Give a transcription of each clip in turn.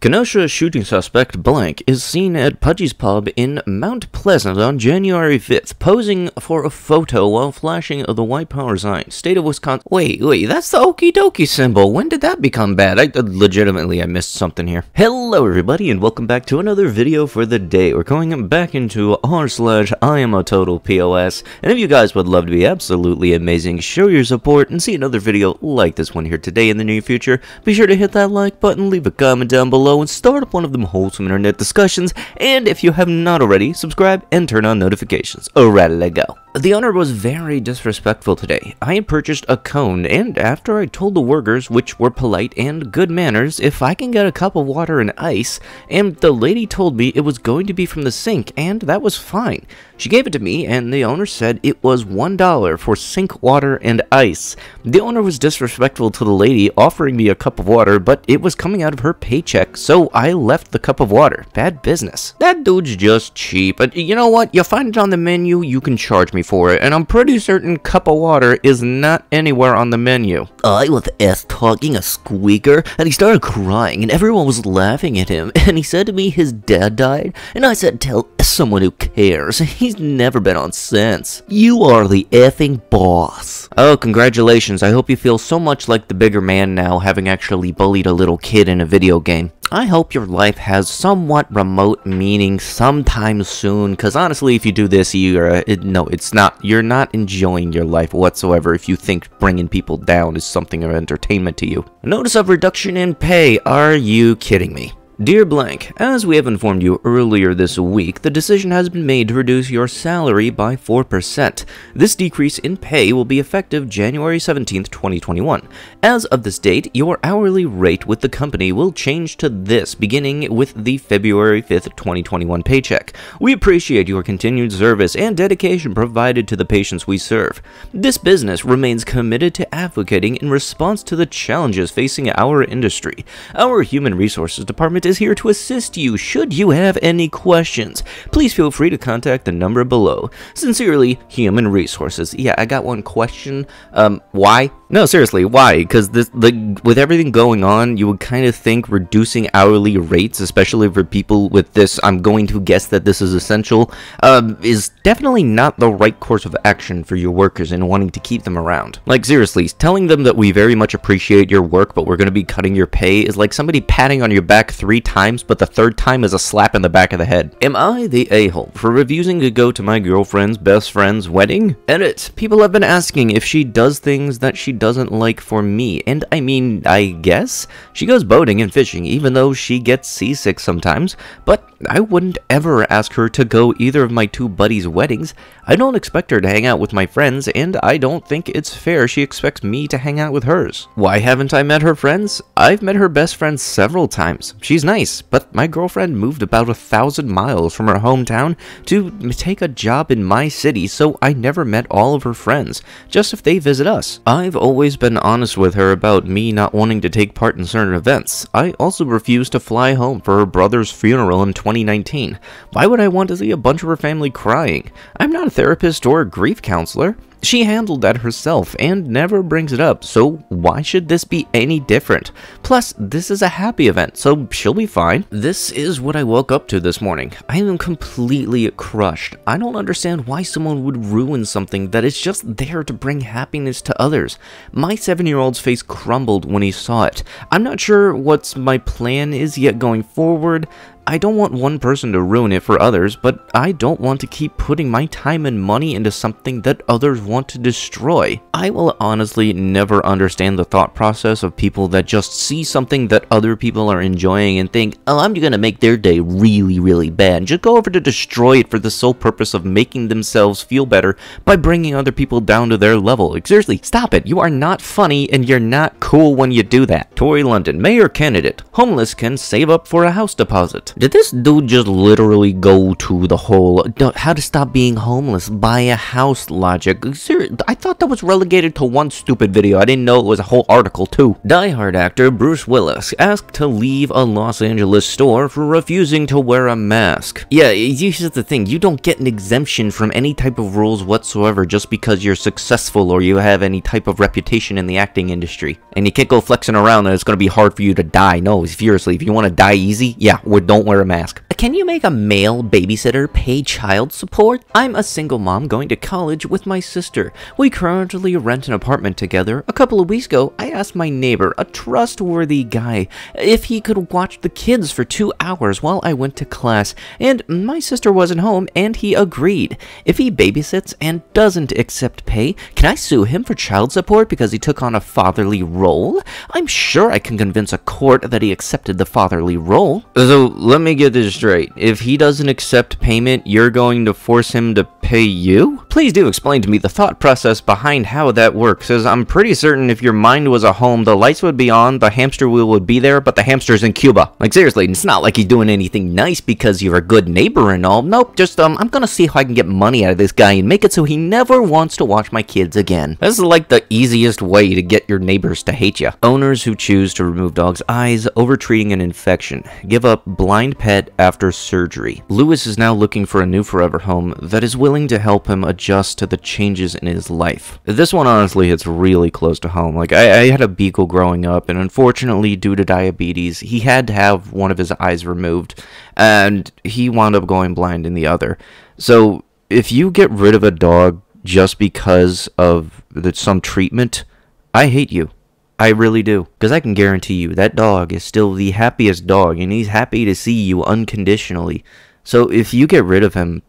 Kenosha shooting suspect blank is seen at Pudgy's Pub in Mount Pleasant on January 5th, posing for a photo while flashing the white power sign. State of Wisconsin. Wait, that's the okie dokie symbol. When did that become bad? I missed something here. Hello everybody and welcome back to another video for the day. We're going back into r/iamatotalpos, and if you guys would love to be absolutely amazing, show your support and see another video like this one here today in the near future, be sure to hit that like button, leave a comment down below, and start up one of them wholesome internet discussions, and if you have not already, subscribe and turn on notifications. Alright, let's go. The owner was very disrespectful today. I had purchased a cone, and after I told the workers, which were polite and good manners, if I can get a cup of water and ice, and the lady told me it was going to be from the sink, and that was fine. She gave it to me, and the owner said it was $1 for sink water and ice. The owner was disrespectful to the lady, offering me a cup of water, but it was coming out of her paycheck, so I left the cup of water. Bad business. That dude's just cheap, but you know what? You find it on the menu, you can charge me for it, and I'm pretty certain cup of water is not anywhere on the menu. I was talking a squeaker, and he started crying, and everyone was laughing at him, and he said to me his dad died, and I said tell someone who cares. He's never been on since. You are the effing boss. Oh, congratulations. I hope you feel so much like the bigger man now, having actually bullied a little kid in a video game. I hope your life has somewhat remote meaning sometime soon, because honestly, if you do this, you're not enjoying your life whatsoever if you think bringing people down is something of entertainment to you. Notice of reduction in pay. Are you kidding me? Dear Blank, as we have informed you earlier this week, the decision has been made to reduce your salary by 4%. This decrease in pay will be effective January 17th, 2021. As of this date, your hourly rate with the company will change to this, beginning with the February 5th, 2021 paycheck. We appreciate your continued service and dedication provided to the patients we serve. This business remains committed to advocating in response to the challenges facing our industry. Our Human Resources Department is here to assist you should you have any questions. Please feel free to contact the number below. Sincerely, Human Resources. Yeah, I got one question. Why? No, seriously, why? Because with everything going on, you would kind of think reducing hourly rates, especially for people with this, I'm going to guess that this is essential, is definitely not the right course of action for your workers and wanting to keep them around. Like, seriously, telling them that we very much appreciate your work, but we're going to be cutting your pay is like somebody patting on your back 3 times, but the 3rd time is a slap in the back of the head. Am I the a-hole for refusing to go to my girlfriend's best friend's wedding? Edit. People have been asking if she does things that she doesn't like for me, and I mean, I guess she goes boating and fishing, even though she gets seasick sometimes, but I wouldn't ever ask her to go either of my 2 buddies' weddings. I don't expect her to hang out with my friends, and I don't think it's fair she expects me to hang out with hers. Why haven't I met her friends? I've met her best friends several times. She's nice, but my girlfriend moved about 1,000 miles from her hometown to take a job in my city, so I never met all of her friends, just if they visit us. I've always been honest with her about me not wanting to take part in certain events. I also refused to fly home for her brother's funeral in 2019. Why would I want to see a bunch of her family crying? I'm not a therapist or a grief counselor. She handled that herself and never brings it up, so why should this be any different? Plus, this is a happy event, so she'll be fine. This is what I woke up to this morning. I am completely crushed. I don't understand why someone would ruin something that is just there to bring happiness to others. My 7-year-old's face crumbled when he saw it. I'm not sure what my plan is yet going forward. I don't want one person to ruin it for others, but I don't want to keep putting my time and money into something that others want to destroy. I will honestly never understand the thought process of people that just see something that other people are enjoying and think, oh, I'm gonna make their day really, really bad, and just go over to destroy it for the sole purpose of making themselves feel better by bringing other people down to their level. Like, seriously, stop it. You are not funny, and you're not cool when you do that. Tory London, mayor candidate. Homeless can save up for a house deposit. Did this dude just literally go to the whole how to stop being homeless, buy a house logic? I thought that was relegated to one stupid video. I didn't know it was a whole article too. Die Hard actor Bruce Willis asked to leave a Los Angeles store for refusing to wear a mask. Yeah, here's the thing. You don't get an exemption from any type of rules whatsoever just because you're successful or you have any type of reputation in the acting industry. And you can't go flexing around that it's going to be hard for you to die. No, seriously, if you want to die easy, yeah, don't wear a mask. Can you make a male babysitter pay child support? I'm a single mom going to college with my sister. We currently rent an apartment together. A couple of weeks ago, I asked my neighbor, a trustworthy guy, if he could watch the kids for 2 hours while I went to class, and my sister wasn't home, and he agreed. If he babysits and doesn't accept pay, can I sue him for child support because he took on a fatherly role? I'm sure I can convince a court that he accepted the fatherly role. So, let me get this straight. If he doesn't accept payment, you're going to force him to pay you? Please do explain to me the thought process behind how that works, as I'm pretty certain if your mind was a home, the lights would be on, the hamster wheel would be there, but the hamster's in Cuba. Like, seriously, it's not like he's doing anything nice because you're a good neighbor and all. Nope, just, I'm gonna see how I can get money out of this guy and make it so he never wants to watch my kids again. This is like the easiest way to get your neighbors to hate you. Owners who choose to remove dog's eyes over treating an infection give up blind pet after surgery. Lewis is now looking for a new forever home that is willing to help him adjust to the changes in his life. This one honestly hits really close to home. Like, I had a beagle growing up, and unfortunately due to diabetes, he had to have one of his eyes removed, and he wound up going blind in the other. So if you get rid of a dog just because of some treatment, I hate you. I really do. Because I can guarantee you, that dog is still the happiest dog, and he's happy to see you unconditionally. So if you get rid of him,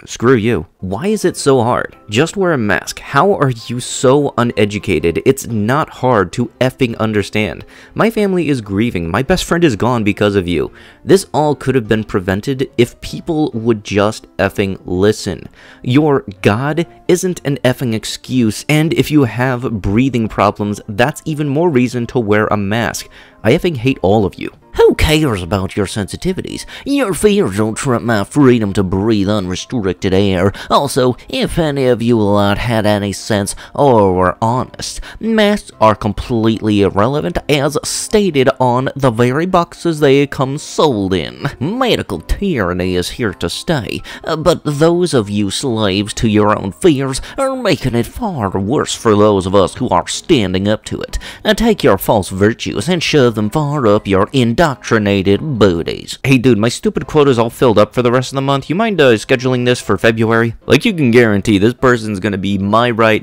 screw you. Why is it so hard? Just wear a mask. How are you so uneducated? It's not hard to effing understand. My family is grieving. My best friend is gone because of you. This all could have been prevented if people would just effing listen. Your God isn't an effing excuse, and if you have breathing problems, that's even more reason to wear a mask. I effing hate all of you. Who cares about your sensitivities? Your fears don't trump my freedom to breathe unrestricted air. Also, if any of you lot had any sense or were honest, masks are completely irrelevant as stated on the very boxes they come sold in. Medical tyranny is here to stay, but those of you slaves to your own fears are making it far worse for those of us who are standing up to it. Take your false virtues and shove them far up your indoctrinated booties. Hey dude, my stupid quota's all filled up for the rest of the month. You mind scheduling this for February? Like, you can guarantee this person's gonna be my right,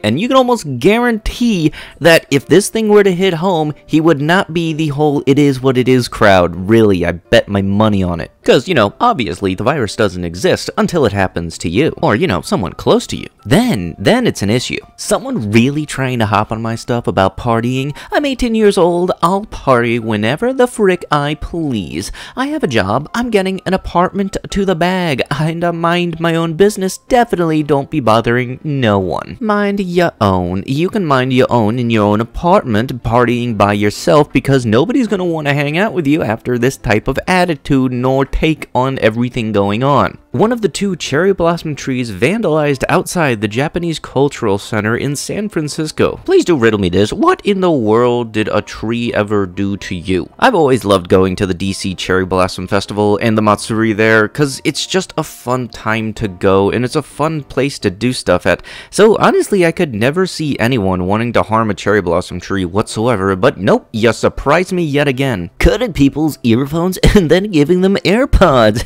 and you can almost guarantee that if this thing were to hit home, he would not be the whole it is what it is crowd. Really, I bet my money on it. Because, you know, obviously the virus doesn't exist until it happens to you. Or, you know, someone close to you. Then it's an issue. Someone really trying to hop on my stuff about partying? I'm 18 years old, I'll party whenever the frick I please. I have a job, I'm getting an apartment to the bag, and I mind my own business, definitely don't be bothering no one. Mind your own. You can mind your own in your own apartment, partying by yourself, because nobody's gonna want to hang out with you after this type of attitude nor take on everything going on. One of the 2 cherry blossom trees vandalized outside the Japanese Cultural Center in San Francisco. Please do riddle me this. What in the world did a tree ever do to you? I've always loved going to the DC Cherry Blossom Festival and the Matsuri there, because it's just a fun time to go, and it's a fun place to do stuff at. So honestly, I could never see anyone wanting to harm a cherry blossom tree whatsoever, but nope, you surprised me yet again. Cutting people's earphones and then giving them AirPods.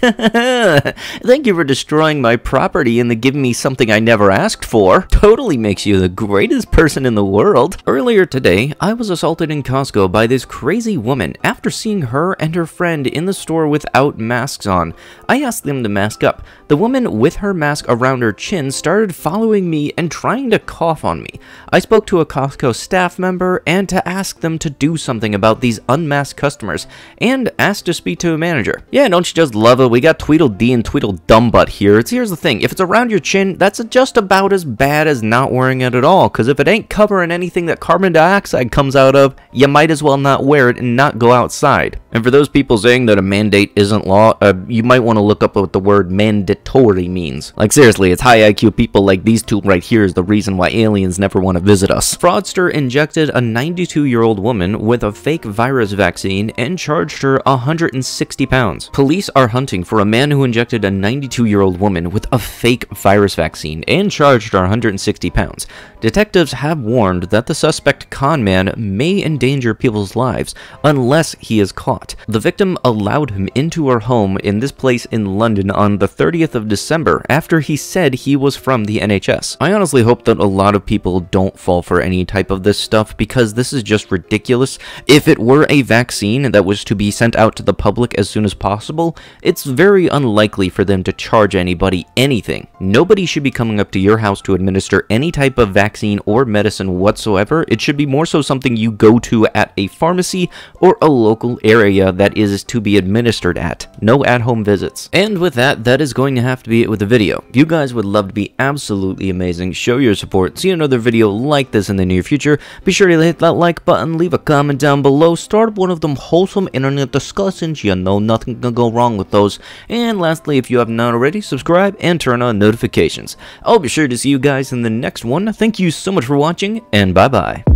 Thank you for destroying my property and then giving me something I never asked for. Totally makes you the greatest person in the world. Earlier today, I was assaulted in Costco by this crazy woman after seeing her and her friend in the store without masks on. I asked them to mask up. The woman with her mask around her chin started following me and trying to cough on me. I spoke to a Costco staff member and to ask them to do something about these unmasked customers, and asked to speak to a manager. Yeah, don't you just love it? We got Tweedledee and Tweedledumbutt here. Here's the thing, if it's around your chin, that's just about as bad as not wearing it at all, because if it ain't covering anything that carbon dioxide comes out of, you might as well not wear it and not go outside. And for those people saying that a mandate isn't law, you might want to look up what the word mandatory means. Like seriously, it's high IQ people like these two right here is the reason why aliens never want to visit us. Fraudster injected a 92-year-old woman with a fake virus vaccine and charged her £160. Police are hunting for a man who injected a 92-year-old woman with a fake virus vaccine and charged her £160. Detectives have warned that the suspect con man may endanger people's lives unless he is caught. The victim allowed him into her home in this place in London on the 30th of December after he said he was from the NHS. I honestly hope that a lot of people don't fall for any type of this stuff because this is just ridiculous. If it were a vaccine that was to be sent out to the public as soon as possible, it's very unlikely for them to charge anybody anything. Nobody should be coming up to your house to administer any type of vaccine or medicine whatsoever. It should be more so something you go to at a pharmacy or a local area that is to be administered at. No at-home visits. And with that, that is going to have to be it with the video. If you guys would love to be absolutely amazing, show your support, see another video like this in the near future, be sure to hit that like button, leave a comment down below, start up one of them wholesome internet discussions, you know nothing can go wrong with those, and lastly, if you have not already, subscribe and turn on notifications. I'll be sure to see you guys in the next one. Thank you so much for watching, and bye-bye.